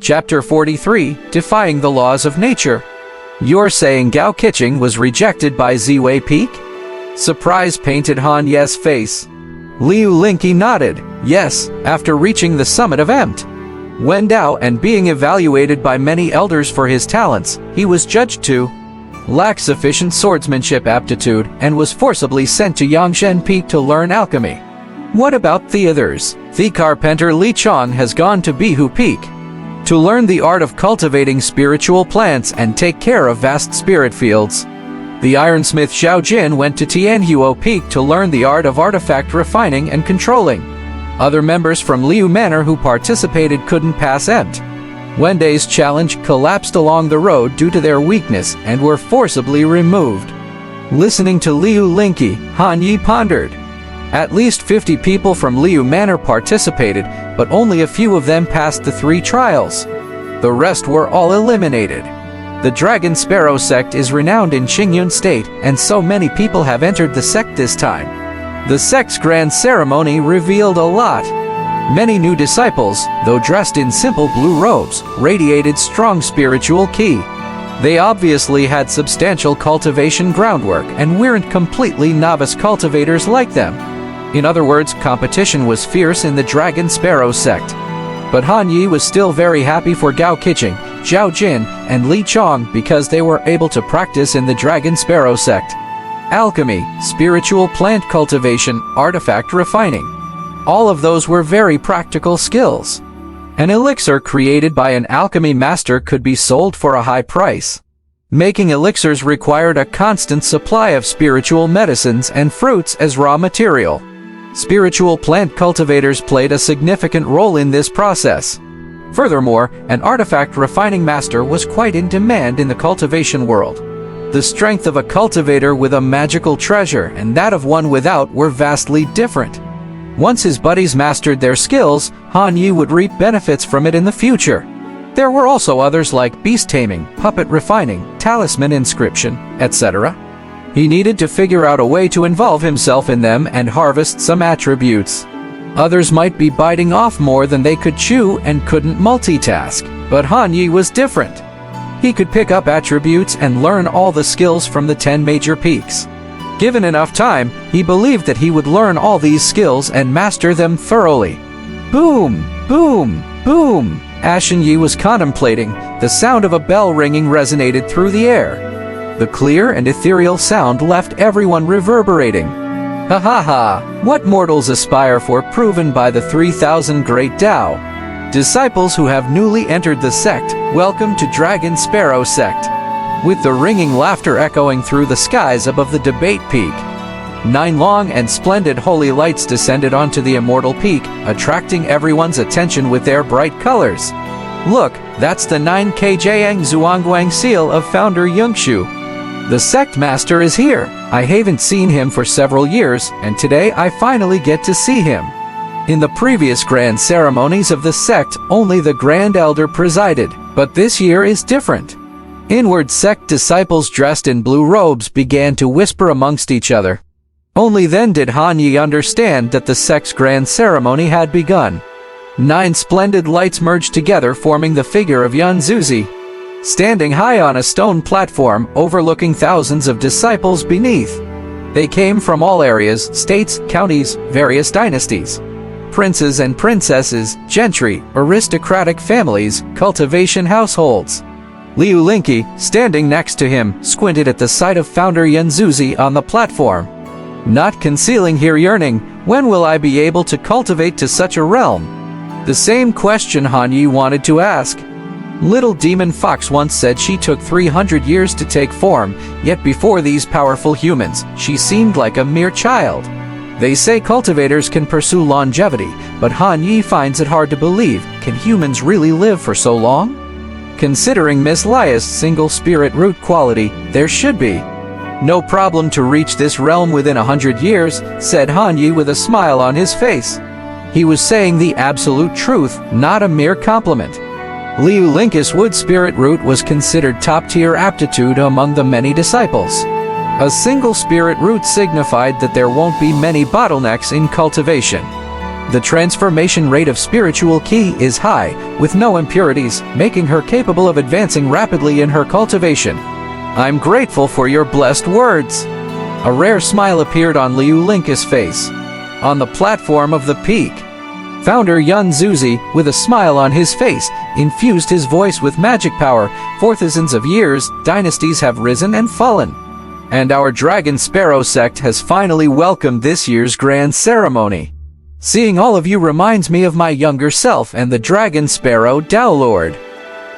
Chapter 43, Defying the Laws of Nature. You're saying Gao Qiqing was rejected by Ziwei Peak? Surprise painted Han Ye's face. Liu Linqi nodded. Yes, after reaching the summit of Emt. Wen Dao and being evaluated by many elders for his talents, he was judged to lack sufficient swordsmanship aptitude and was forcibly sent to Yangshen Peak to learn alchemy. What about the others? The carpenter Li Chong has gone to Bihu Peak to learn the art of cultivating spiritual plants and take care of vast spirit fields. The ironsmith Xiao Jin went to Tianhuo Peak to learn the art of artifact refining and controlling. Other members from Liu Manor who participated couldn't pass Emt. Wendy's challenge collapsed along the road due to their weakness and were forcibly removed. Listening to Liu Linqi, Han Yi pondered. At least 50 people from Liu Manor participated, but only a few of them passed the 3 trials. The rest were all eliminated. The Dragon Sparrow sect is renowned in Qingyun State, and so many people have entered the sect this time. The sect's grand ceremony revealed a lot. Many new disciples, though dressed in simple blue robes, radiated strong spiritual ki. They obviously had substantial cultivation groundwork and weren't completely novice cultivators like them. In other words, competition was fierce in the Dragon Sparrow sect. But Han Yi was still very happy for Gao Qiqing, Xiao Jin, and Li Chong because they were able to practice in the Dragon Sparrow sect. Alchemy, spiritual plant cultivation, artifact refining. All of those were very practical skills. An elixir created by an alchemy master could be sold for a high price. Making elixirs required a constant supply of spiritual medicines and fruits as raw material. Spiritual plant cultivators played a significant role in this process. Furthermore, an artifact refining master was quite in demand in the cultivation world. The strength of a cultivator with a magical treasure and that of one without were vastly different. Once his buddies mastered their skills, Han Yi would reap benefits from it in the future. There were also others like beast taming, puppet refining, talisman inscription, etc. He needed to figure out a way to involve himself in them and harvest some attributes. Others might be biting off more than they could chew and couldn't multitask, but Han Yi was different. He could pick up attributes and learn all the skills from the 10 major peaks. Given enough time, he believed that he would learn all these skills and master them thoroughly. Boom! Boom! Boom! Ashen Yi was contemplating. The sound of a bell ringing resonated through the air. The clear and ethereal sound left everyone reverberating. Ha ha ha! What mortals aspire for proven by the 3,000 Great Tao. Disciples who have newly entered the sect, welcome to Dragon Sparrow sect. With the ringing laughter echoing through the skies above the debate peak. 9 long and splendid holy lights descended onto the immortal peak, attracting everyone's attention with their bright colors. Look, that's the 9K Jiang Zhuangguang seal of founder Yungshu. The sect master is here. I haven't seen him for several years, and today I finally get to see him. In the previous grand ceremonies of the sect, only the Grand Elder presided, but this year is different. Inward sect disciples dressed in blue robes began to whisper amongst each other. Only then did Han Yi understand that the sect's grand ceremony had begun. 9 splendid lights merged together, forming the figure of Yun Zuzi, standing high on a stone platform overlooking thousands of disciples beneath. They came from all areas, states, counties, various dynasties. Princes and princesses, gentry, aristocratic families, cultivation households. Liu Linqi, standing next to him, squinted at the sight of founder Yun Zuzi on the platform. Not concealing her yearning, when will I be able to cultivate to such a realm? The same question Han Yi wanted to ask. Little Demon Fox once said she took 300 years to take form, yet before these powerful humans, she seemed like a mere child. They say cultivators can pursue longevity, but Han Yi finds it hard to believe. Can humans really live for so long? Considering Miss Lia's single spirit root quality, there should be no problem to reach this realm within 100 years, said Han Yi with a smile on his face. He was saying the absolute truth, not a mere compliment. Liu Linqi's wood spirit root was considered top-tier aptitude among the many disciples. A single spirit root signified that there won't be many bottlenecks in cultivation. The transformation rate of spiritual ki is high, with no impurities, making her capable of advancing rapidly in her cultivation. I'm grateful for your blessed words. A rare smile appeared on Liu Linka's face. On the platform of the peak, founder Yun Zuzi, with a smile on his face, infused his voice with magic power. For thousands of years, dynasties have risen and fallen. And our Dragon Sparrow sect has finally welcomed this year's grand ceremony. Seeing all of you reminds me of my younger self and the Dragon Sparrow Tao Lord.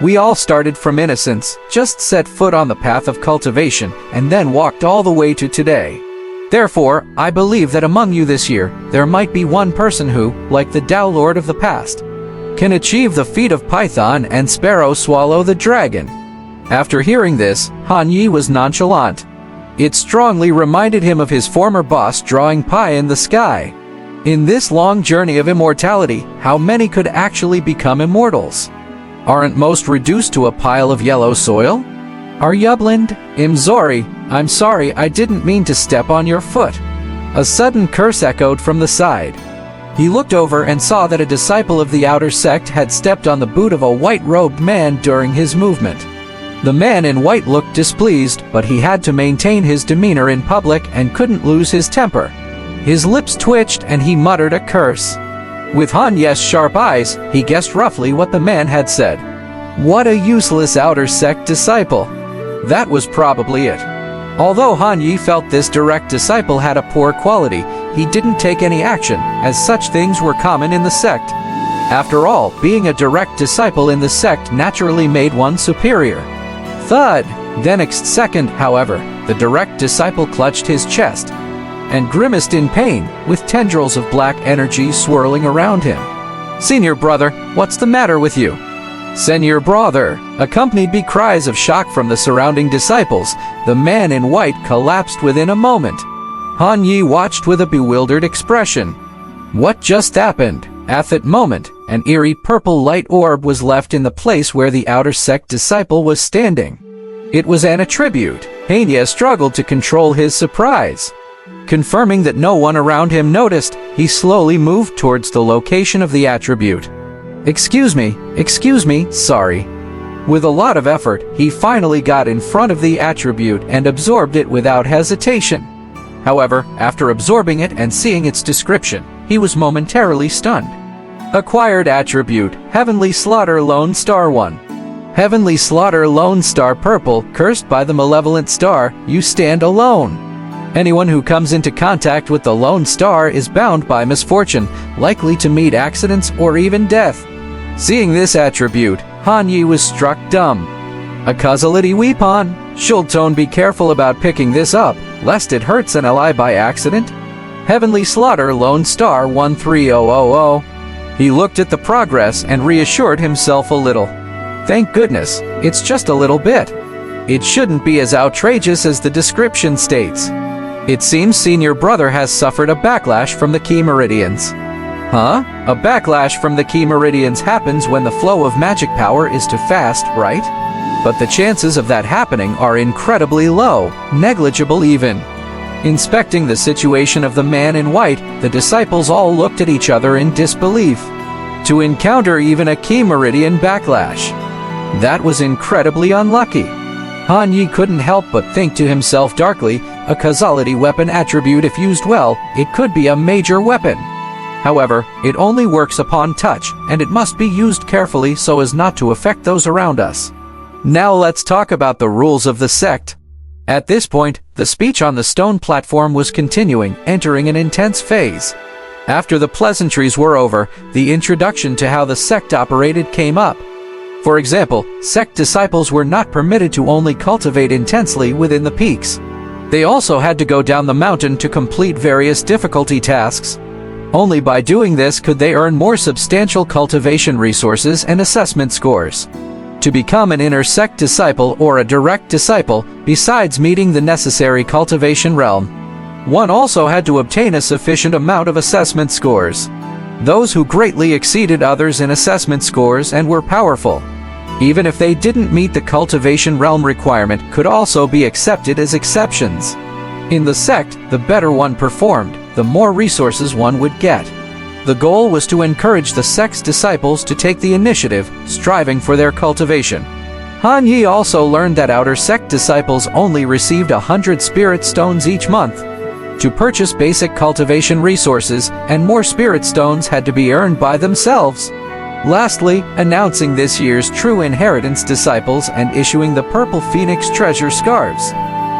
We all started from innocence, just set foot on the path of cultivation, and then walked all the way to today. Therefore, I believe that among you this year, there might be one person who, like the Tao Lord of the past, can achieve the feat of Python and Sparrow swallow the dragon. After hearing this, Han Yi was nonchalant. It strongly reminded him of his former boss drawing pie in the sky. In this long journey of immortality, how many could actually become immortals? Aren't most reduced to a pile of yellow soil? Are Yublind, Imzori, I'm sorry, I didn't mean to step on your foot. A sudden curse echoed from the side. He looked over and saw that a disciple of the outer sect had stepped on the boot of a white-robed man during his movement. The man in white looked displeased, but he had to maintain his demeanor in public and couldn't lose his temper. His lips twitched and he muttered a curse. With Han Ye's sharp eyes, he guessed roughly what the man had said. What a useless outer sect disciple. That was probably it. Although Han Yi felt this direct disciple had a poor quality, he didn't take any action, as such things were common in the sect. After all, being a direct disciple in the sect naturally made one superior. Thud! The next second, however, the direct disciple clutched his chest and grimaced in pain, with tendrils of black energy swirling around him. Senior brother, what's the matter with you? Senior brother, accompanied by cries of shock from the surrounding disciples, the man in white collapsed within a moment. Han Yi watched with a bewildered expression. What just happened? At that moment, an eerie purple light orb was left in the place where the outer sect disciple was standing. It was an attribute. Hania struggled to control his surprise. Confirming that no one around him noticed, he slowly moved towards the location of the attribute. Excuse me, sorry. With a lot of effort, he finally got in front of the attribute and absorbed it without hesitation. However, after absorbing it and seeing its description, he was momentarily stunned. Acquired attribute, Heavenly Slaughter Lone Star 1. Heavenly Slaughter Lone Star Purple, cursed by the malevolent star, you stand alone. Anyone who comes into contact with the Lone Star is bound by misfortune, likely to meet accidents or even death. Seeing this attribute, Han Yi was struck dumb. A causality weapon? Shultone, be careful about picking this up, lest it hurts an ally by accident. Heavenly Slaughter Lone Star 13000. He looked at the progress and reassured himself a little. Thank goodness, it's just a little bit. It shouldn't be as outrageous as the description states. It seems senior brother has suffered a backlash from the key meridians. Huh? A backlash from the key meridians happens when the flow of magic power is too fast, right? But the chances of that happening are incredibly low, negligible even. Inspecting the situation of the man in white, the disciples all looked at each other in disbelief. To encounter even a key meridian backlash. That was incredibly unlucky. Han Yi couldn't help but think to himself darkly, a causality weapon attribute, if used well, it could be a major weapon. However, it only works upon touch, and it must be used carefully so as not to affect those around us. Now let's talk about the rules of the sect. At this point, the speech on the stone platform was continuing, entering an intense phase. After the pleasantries were over, the introduction to how the sect operated came up. For example, sect disciples were not permitted to only cultivate intensely within the peaks. They also had to go down the mountain to complete various difficulty tasks. Only by doing this could they earn more substantial cultivation resources and assessment scores. To become an inner sect disciple or a direct disciple, besides meeting the necessary cultivation realm, one also had to obtain a sufficient amount of assessment scores. Those who greatly exceeded others in assessment scores and were powerful, even if they didn't meet the cultivation realm requirement, could also be accepted as exceptions. In the sect, the better one performed, the more resources one would get. The goal was to encourage the sect's disciples to take the initiative, striving for their cultivation. Han Yi also learned that outer sect disciples only received 100 spirit stones each month. To purchase basic cultivation resources, and more spirit stones had to be earned by themselves. Lastly, announcing this year's true inheritance disciples and issuing the Purple Phoenix treasure scarves.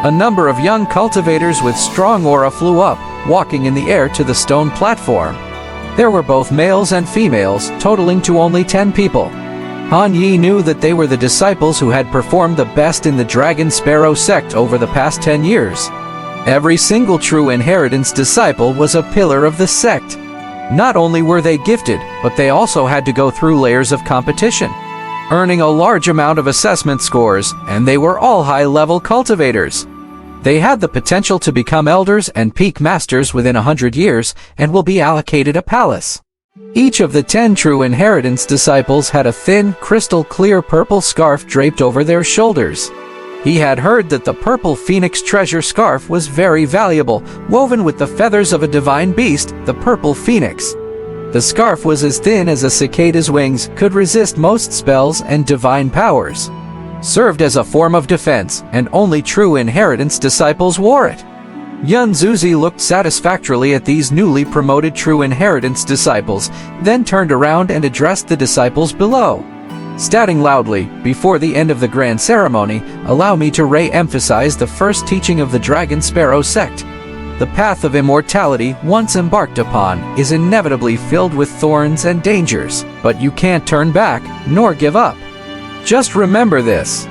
A number of young cultivators with strong aura flew up, walking in the air to the stone platform. There were both males and females, totaling to only 10 people. Han Yi knew that they were the disciples who had performed the best in the Dragon Sparrow sect over the past 10 years. Every single true inheritance disciple was a pillar of the sect. Not only were they gifted, but they also had to go through layers of competition, earning a large amount of assessment scores, and they were all high-level cultivators. They had the potential to become elders and peak masters within 100 years, and will be allocated a palace. Each of the 10 true inheritance disciples had a thin, crystal-clear purple scarf draped over their shoulders. He had heard that the Purple Phoenix treasure scarf was very valuable, woven with the feathers of a divine beast, the Purple Phoenix. The scarf was as thin as a cicada's wings, could resist most spells and divine powers. Served as a form of defense, and only true inheritance disciples wore it. Yun Zuzi looked satisfactorily at these newly promoted true inheritance disciples, then turned around and addressed the disciples below. Stating loudly, before the end of the grand ceremony, allow me to re-emphasize the first teaching of the Dragon Sparrow sect. The path of immortality, once embarked upon, is inevitably filled with thorns and dangers, but you can't turn back, nor give up. Just remember this.